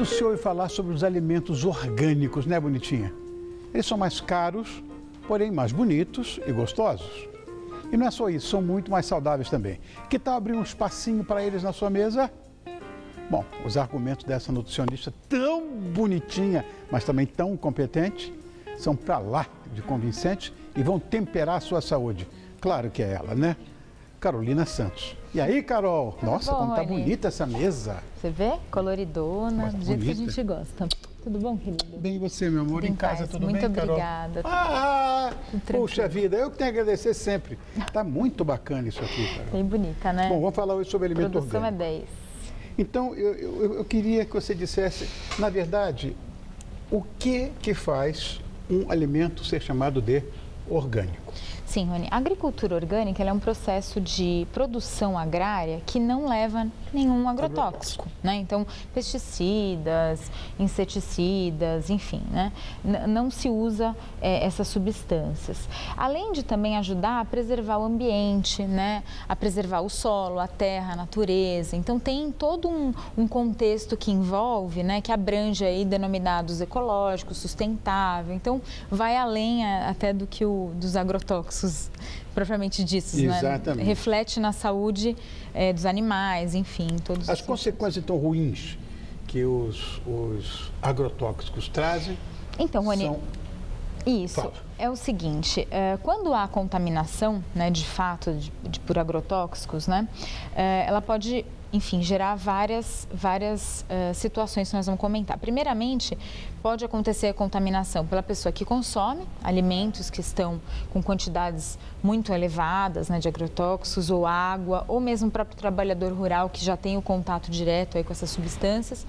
Muito se ouve falar sobre os alimentos orgânicos, né, bonitinha? Eles são mais caros, porém mais bonitos e gostosos. E não é só isso, são muito mais saudáveis também. Que tal abrir um espacinho para eles na sua mesa? Bom, os argumentos dessa nutricionista tão bonitinha, mas também tão competente, são para lá de convincentes e vão temperar a sua saúde. Claro que é ela, né? Carolina Santos. E aí, Carol? Nossa, bom, como tá Rony? bonita essa mesa. Você vê? Coloridona, do jeito que a bonita. gente gosta. Tudo bom, querido? Bem, e você, meu amor? Tudo Em casa, paz. tudo Muito bem, Carol? obrigada. Poxa vida, eu que tenho a agradecer sempre. Tá muito bacana isso aqui, Carol. Bem bonita, né? Bom, vamos falar hoje sobre A alimento produção orgânico. é 10. Então, eu queria que você dissesse, na verdade, o que faz um alimento ser chamado de orgânico? Sim, Rony, a agricultura orgânica ela é um processo de produção agrária que não leva nenhum agrotóxico, né? Então, pesticidas, inseticidas, enfim, né? Não se usa essas substâncias. Além de também ajudar a preservar o ambiente, né? A preservar o solo, a terra, a natureza. Então, tem todo um contexto que envolve, né? Que abrange aí denominados ecológicos, sustentável. Então, vai além até do que dos agrotóxicos propriamente ditos, Exatamente. né? Reflete na saúde dos animais, enfim, todos As os consequências, então, ruins que os agrotóxicos trazem Então, Rony, são... isso Fala. é o seguinte, quando há contaminação, né, de fato, por agrotóxicos, né, ela pode, enfim, gerar várias situações que nós vamos comentar. Primeiramente, pode acontecer a contaminação pela pessoa que consome alimentos que estão com quantidades muito elevadas, né, de agrotóxicos, ou água, ou mesmo o próprio trabalhador rural que já tem o contato direto aí com essas substâncias.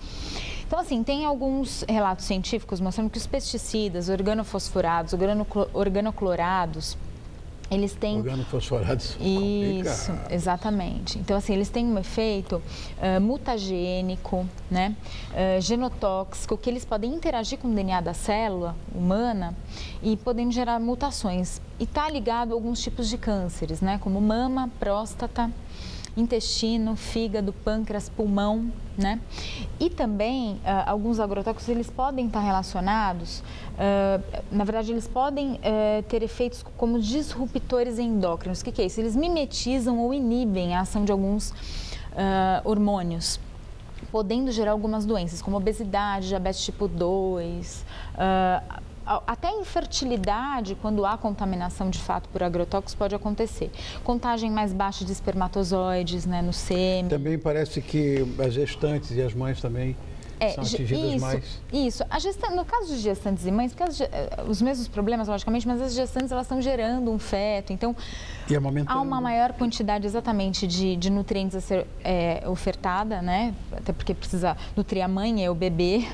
Então, assim, tem alguns relatos científicos mostrando que os pesticidas, organofosforados, organoclorados, eles têm... Organofosforados. Isso, complicado. exatamente. Então, assim, eles têm um efeito mutagênico, né? Genotóxico, que eles podem interagir com o DNA da célula humana e podem gerar mutações. E está ligado a alguns tipos de cânceres, né? Como mama, próstata, intestino, fígado, pâncreas, pulmão, né? E também, alguns agrotóxicos, eles podem estar relacionados, na verdade, eles podem ter efeitos como disruptores endócrinos. O que é isso? Eles mimetizam ou inibem a ação de alguns hormônios, podendo gerar algumas doenças, como obesidade, diabetes tipo 2, até infertilidade, quando há contaminação de fato por agrotóxicos, pode acontecer. Contagem mais baixa de espermatozoides, né, no sêmen. Também parece que as gestantes e as mães também são atingidas mais. Isso. No caso de gestantes e mães, porque os mesmos problemas, logicamente, mas as gestantes elas estão gerando um feto, então E amamentando. há uma maior quantidade exatamente de nutrientes a ser ofertada, né? Até porque precisa nutrir a mãe e o bebê.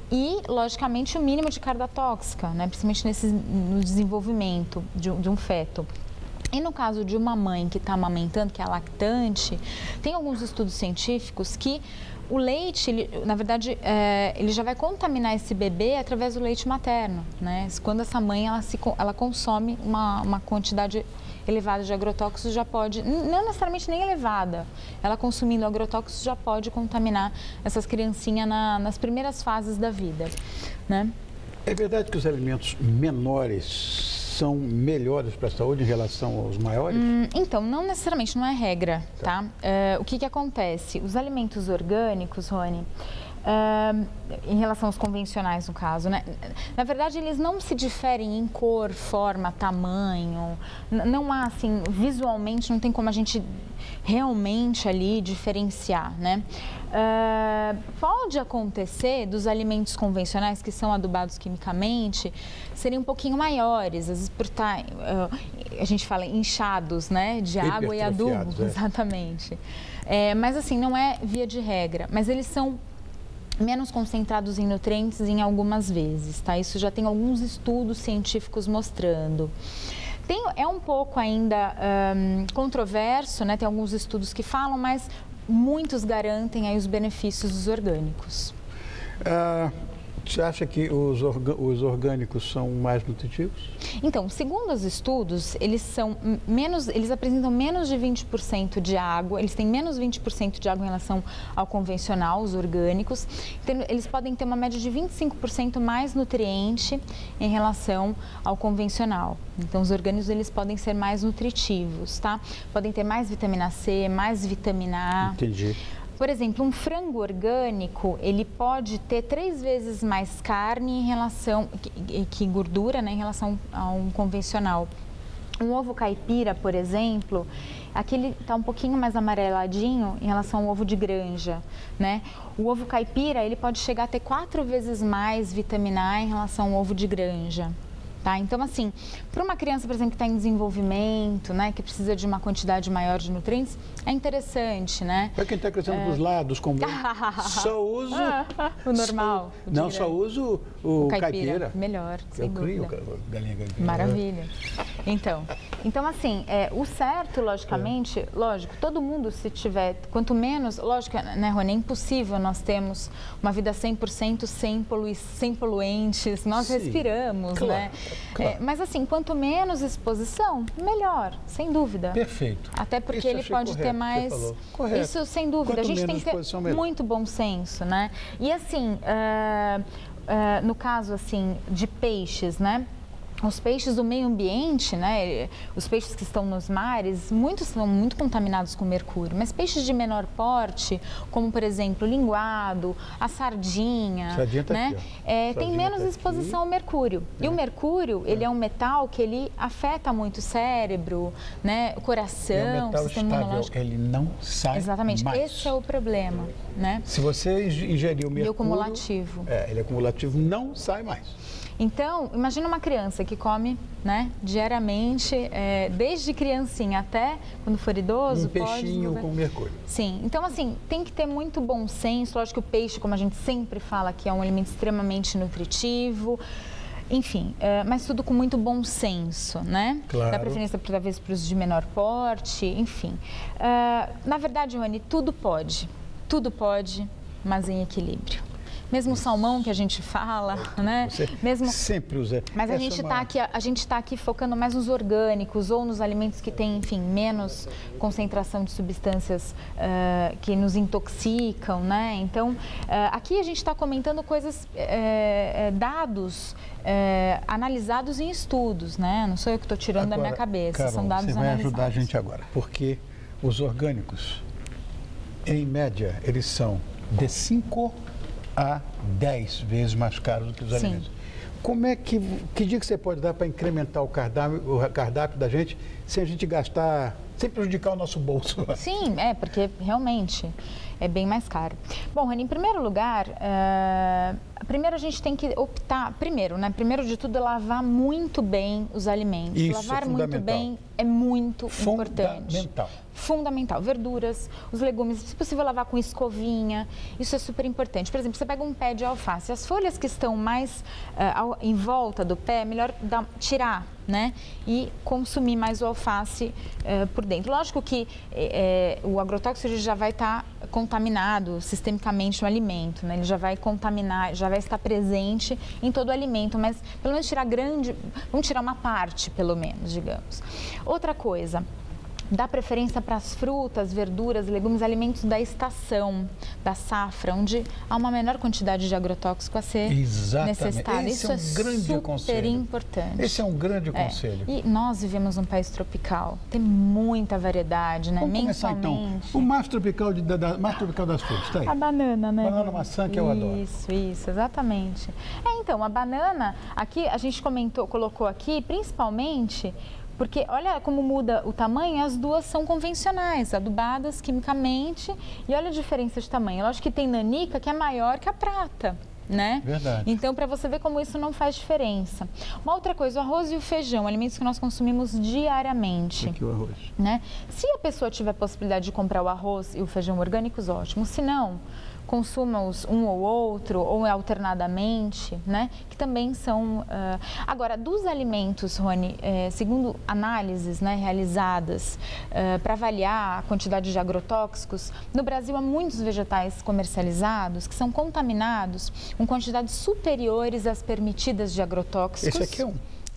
E, logicamente, o mínimo de carga tóxica, né? Principalmente no desenvolvimento de um feto. E no caso de uma mãe que está amamentando, que é lactante, tem alguns estudos científicos que o leite, na verdade, ele já vai contaminar esse bebê através do leite materno, né? Quando essa mãe ela consome uma quantidade elevada de agrotóxicos, já pode, não necessariamente nem elevada, ela consumindo agrotóxicos já pode contaminar essas criancinhas nas primeiras fases da vida, né? É verdade que os alimentos menores são melhores para a saúde em relação aos maiores? Então, não necessariamente, não é regra, tá? O que acontece? Os alimentos orgânicos, Rony, em relação aos convencionais, no caso, né? Na verdade, eles não se diferem em cor, forma, tamanho, não há, assim, visualmente, não tem como a gente realmente ali diferenciar, né? Pode acontecer dos alimentos convencionais que são adubados quimicamente serem um pouquinho maiores, às vezes por estar, a gente fala inchados, né, de água e adubo, exatamente. Mas assim, não é via de regra, mas eles são menos concentrados em nutrientes em algumas vezes, tá? Isso já tem alguns estudos científicos mostrando. É um pouco ainda controverso, né? Tem alguns estudos que falam, mas muitos garantem aí os benefícios dos orgânicos. Você acha que os orgânicos são mais nutritivos? Então, segundo os estudos, eles apresentam menos de 20% de água, eles têm menos 20% de água em relação ao convencional, os orgânicos. Então, eles podem ter uma média de 25% mais nutriente em relação ao convencional. Então, os orgânicos, eles podem ser mais nutritivos, tá? Podem ter mais vitamina C, mais vitamina A. Entendi. Por exemplo, um frango orgânico, ele pode ter 3 vezes mais carne em relação, que gordura, né, em relação a um convencional. Um ovo caipira, por exemplo, aquele está um pouquinho mais amareladinho em relação ao ovo de granja, né? O ovo caipira, ele pode chegar a ter 4 vezes mais vitamina A em relação ao ovo de granja. Tá? Então, assim, para uma criança, por exemplo, que está em desenvolvimento, né, que precisa de uma quantidade maior de nutrientes, é interessante, né? Para quem está crescendo para os lados, como só uso... o normal. Não, só uso o caipira. Melhor, sem dúvida. Eu crio galinha caipira. Maravilha. Então assim, o certo, logicamente, lógico, todo mundo se tiver, quanto menos, lógico, né, Rony, é impossível nós termos uma vida 100% sem poluentes, nós respiramos, claro, né? Claro. Mas assim, quanto menos exposição, melhor, sem dúvida. Perfeito. Até porque ele pode ter mais... Correto. Isso, sem dúvida. Quanto a gente tem que ter muito bom senso, né? E assim, no caso assim de peixes, né? Os peixes do meio ambiente, né, os peixes que estão nos mares, muitos são muito contaminados com mercúrio, mas peixes de menor porte, como por exemplo o linguado, a sardinha, tá né, tem menos exposição ao mercúrio. E o mercúrio, ele é um metal que ele afeta muito o cérebro, né, o coração, o sistema imunológico. Ele não sai. Exatamente, mais. Esse é o problema, né? Se você ingerir o mercúrio... E o cumulativo. Ele é cumulativo, não sai mais. Então, imagina uma criança que come, né, diariamente, desde criancinha até quando for idoso. Um peixinho com mercúrio. Sim. Então, assim, tem que ter muito bom senso. Lógico que o peixe, como a gente sempre fala, que é um alimento extremamente nutritivo. Enfim, mas tudo com muito bom senso, né? Claro. Dá preferência, talvez, para os de menor porte, enfim. Na verdade, Rony, tudo pode, mas em equilíbrio. Mesmo o salmão que a gente fala, né? Você sempre usa. Mas a gente está aqui focando mais nos orgânicos ou nos alimentos que têm, enfim, menos concentração de substâncias que nos intoxicam, né? Então, aqui a gente está comentando coisas, dados analisados em estudos, né? Não sou eu que estou tirando da minha cabeça, Carol, são dados você vai analisados. ajudar a gente agora, porque os orgânicos, em média, eles são de 5 a 10 vezes mais caros do que os alimentos. Como é que dica você pode dar para incrementar o cardápio da gente sem a gente gastar, sem prejudicar o nosso bolso? Sim, porque realmente é bem mais caro. Bom, Rony, em primeiro lugar, primeiro a gente tem que optar, primeiro de tudo, é lavar muito bem os alimentos. Isso, lavar muito bem é muito importante. Fundamental. Verduras, os legumes, se possível lavar com escovinha, isso é super importante. Por exemplo, você pega um pé de alface, as folhas que estão mais em volta do pé, é melhor tirar, né? E consumir mais o alface por dentro. Lógico que o agrotóxico já vai estar contaminado sistemicamente no alimento, né? Ele já vai contaminar, já vai estar presente em todo o alimento, mas pelo menos vamos tirar uma parte, pelo menos, digamos. Outra coisa, dá preferência para as frutas, verduras, legumes, alimentos da estação, da safra, onde há uma menor quantidade de agrotóxico a ser necessitada. Isso é um grande super importante. Esse é um grande conselho. E nós vivemos num país tropical, tem muita variedade, né? Vamos começar então. O mais tropical, mais tropical das frutas, tá aí? A banana, né? Banana, maçã, que eu adoro. Isso, exatamente. Então, a banana, aqui a gente colocou aqui, principalmente... Porque olha como muda o tamanho, as duas são convencionais, adubadas quimicamente, e olha a diferença de tamanho. Lógico que tem nanica que é maior que a prata, né? Verdade. Então, para você ver como isso não faz diferença. Uma outra coisa, o arroz e o feijão, alimentos que nós consumimos diariamente. Aqui o arroz. Né? Se a pessoa tiver possibilidade de comprar o arroz e o feijão orgânicos, ótimo. Se não, consuma-os um ou outro, ou alternadamente, né? Que também são... Agora, dos alimentos, Rony, segundo análises, né, realizadas para avaliar a quantidade de agrotóxicos, no Brasil há muitos vegetais comercializados que são contaminados com quantidades superiores às permitidas de agrotóxicos. Esse aqui é um.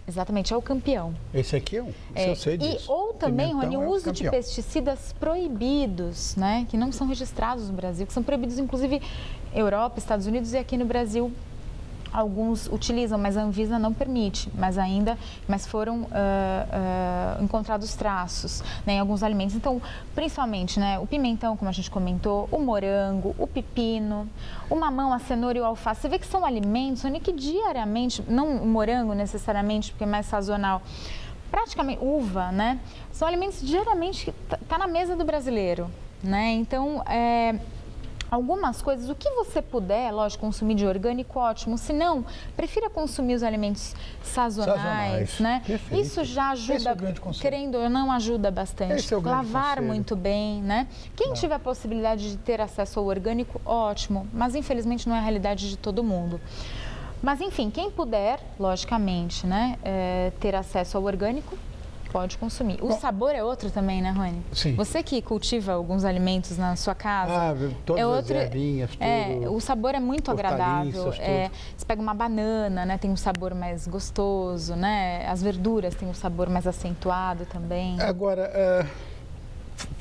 Exatamente, é o campeão. Esse aqui é um, eu sei disso. Ou também, Rony, o uso de campeão. pesticidas proibidos, né, que não são registrados no Brasil, que são proibidos inclusive Europa, Estados Unidos e aqui no Brasil. Alguns utilizam, mas a Anvisa não permite, mas foram encontrados traços, né, em alguns alimentos. Então, principalmente, né, o pimentão, como a gente comentou, o morango, o pepino, o mamão, a cenoura e o alface. Você vê que são alimentos, né, que diariamente, não o morango necessariamente, porque é mais sazonal, praticamente uva, né, são alimentos diariamente que tá na mesa do brasileiro, né, então, algumas coisas, o que você puder, lógico, consumir de orgânico, ótimo. Se não, prefira consumir os alimentos sazonais, né? Perfeito. Isso já ajuda, querendo ou não, ajuda bastante. Esse é o grande Lavar conselho. muito bem, né? Quem tiver a possibilidade de ter acesso ao orgânico, ótimo. Mas, infelizmente, não é a realidade de todo mundo. Mas, enfim, quem puder, logicamente, né, ter acesso ao orgânico, pode consumir. O sabor é outro também, né, Rony? Sim. Você que cultiva alguns alimentos na sua casa... todas as ervinhas, tudo. O sabor é muito agradável. Tudo. Você pega uma banana, né, tem um sabor mais gostoso, né? As verduras têm um sabor mais acentuado também. Agora,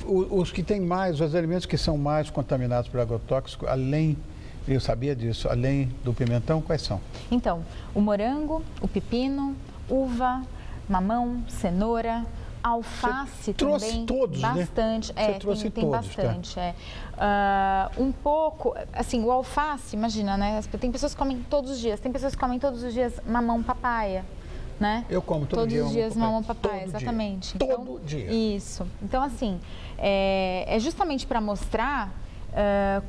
os que têm mais, os alimentos que são mais contaminados por agrotóxico, além... Eu sabia disso, além do pimentão, quais são? Então, o morango, o pepino, uva, mamão, cenoura, alface também, todos, bastante, né? Tem bastante, tá? Um pouco, assim, o alface, imagina, né? Tem pessoas que comem todos os dias, tem pessoas que comem todos os dias mamão, papaya, né? Eu como todo dia. Todos os dias mamão, papaya, exatamente. Todo dia. Isso. Então, assim, é justamente para mostrar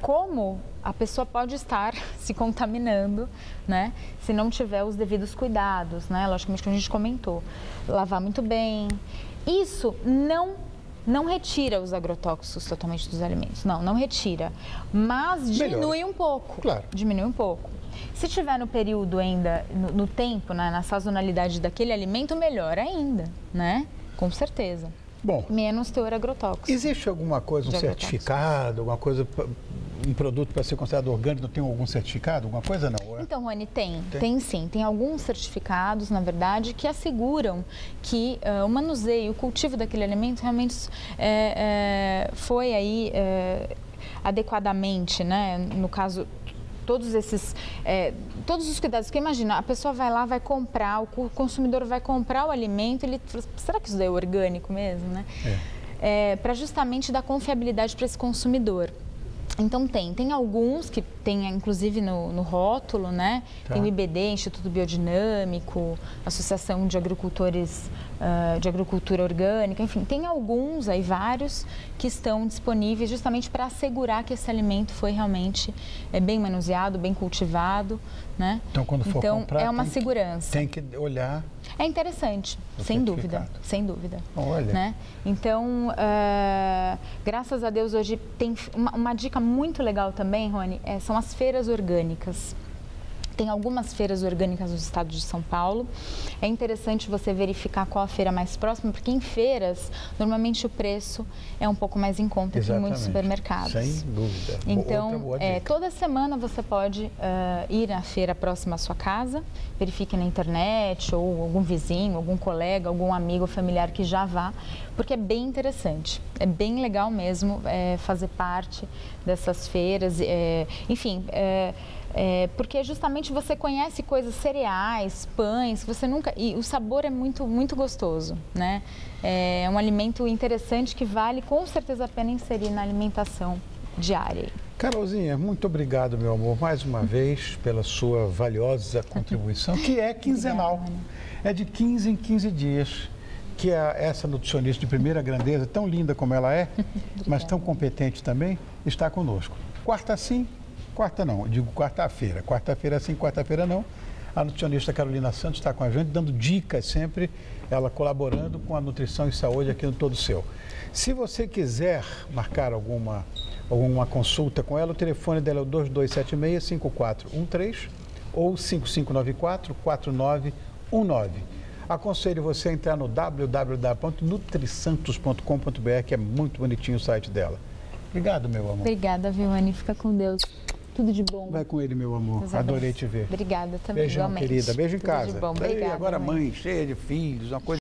como a pessoa pode estar se contaminando, né, se não tiver os devidos cuidados, né, logicamente que a gente comentou, lavar muito bem. Isso não retira os agrotóxicos totalmente dos alimentos, não retira, mas diminui um pouco, claro. Diminui um pouco. Se tiver no período ainda, no tempo, né, na sazonalidade daquele alimento, melhor ainda, né, com certeza. Bom, menos teor agrotóxico. Existe alguma coisa, um certificado, alguma coisa, um produto para ser considerado orgânico, tem algum certificado, alguma coisa não? Então, Rony, tem sim. Tem alguns certificados, na verdade, que asseguram que o manuseio, o cultivo daquele alimento realmente foi aí adequadamente, né? No caso, todos os cuidados, porque imagina, a pessoa vai lá, vai comprar, o consumidor vai comprar o alimento, ele fala, será que isso daí é orgânico mesmo, né? Para justamente dar confiabilidade para esse consumidor. Então tem alguns que tem inclusive no rótulo, né? Tá. Tem o IBD, Instituto Biodinâmico, Associação de Agricultores de Agricultura Orgânica, enfim, tem alguns aí, vários, que estão disponíveis justamente para assegurar que esse alimento foi realmente bem manuseado, bem cultivado, né? Então, quando for comprar, é uma segurança. Tem que olhar. É interessante, sem dúvida, sem dúvida. Olha. Né? Então, graças a Deus, hoje tem uma dica muito legal também, Rony, são as feiras orgânicas. Tem algumas feiras orgânicas no estado de São Paulo. É interessante você verificar qual a feira mais próxima, porque em feiras, normalmente o preço é um pouco mais em conta que em muitos supermercados. Sem dúvida. Então, toda semana você pode ir à feira próxima à sua casa, verifique na internet, ou algum vizinho, algum colega, algum amigo ou familiar que já vá, porque é bem interessante. É bem legal mesmo fazer parte dessas feiras, enfim... porque justamente você conhece coisas, cereais, pães, que você nunca... E o sabor é muito, muito gostoso, né? É um alimento interessante que vale com certeza a pena inserir na alimentação diária. Carolzinha, muito obrigado, meu amor, mais uma vez, pela sua valiosa contribuição, que é quinzenal. Obrigada, é de 15 em 15 dias. Que essa nutricionista de primeira grandeza, tão linda como ela é, mas tão competente também, está conosco. Quarta sim, quarta não, eu digo quarta-feira. Quarta-feira sim, quarta-feira não. A nutricionista Carolina Santos está com a gente, dando dicas sempre, ela colaborando com a nutrição e saúde aqui no Todo Seu. Se você quiser marcar alguma consulta com ela, o telefone dela é o 2276-5413 ou 5594-4919. Aconselho você a entrar no www.nutrisantos.com.br, que é muito bonitinho o site dela. Obrigado, meu amor. Obrigada, Viviane. Fica com Deus. Tudo de bom. Vai com ele, meu amor. Adorei te ver. Obrigada também. Beijão, igualmente. querida. Beijo em Tudo casa. de bom. Obrigada, agora mãe. mãe, cheia de filhos, uma coisa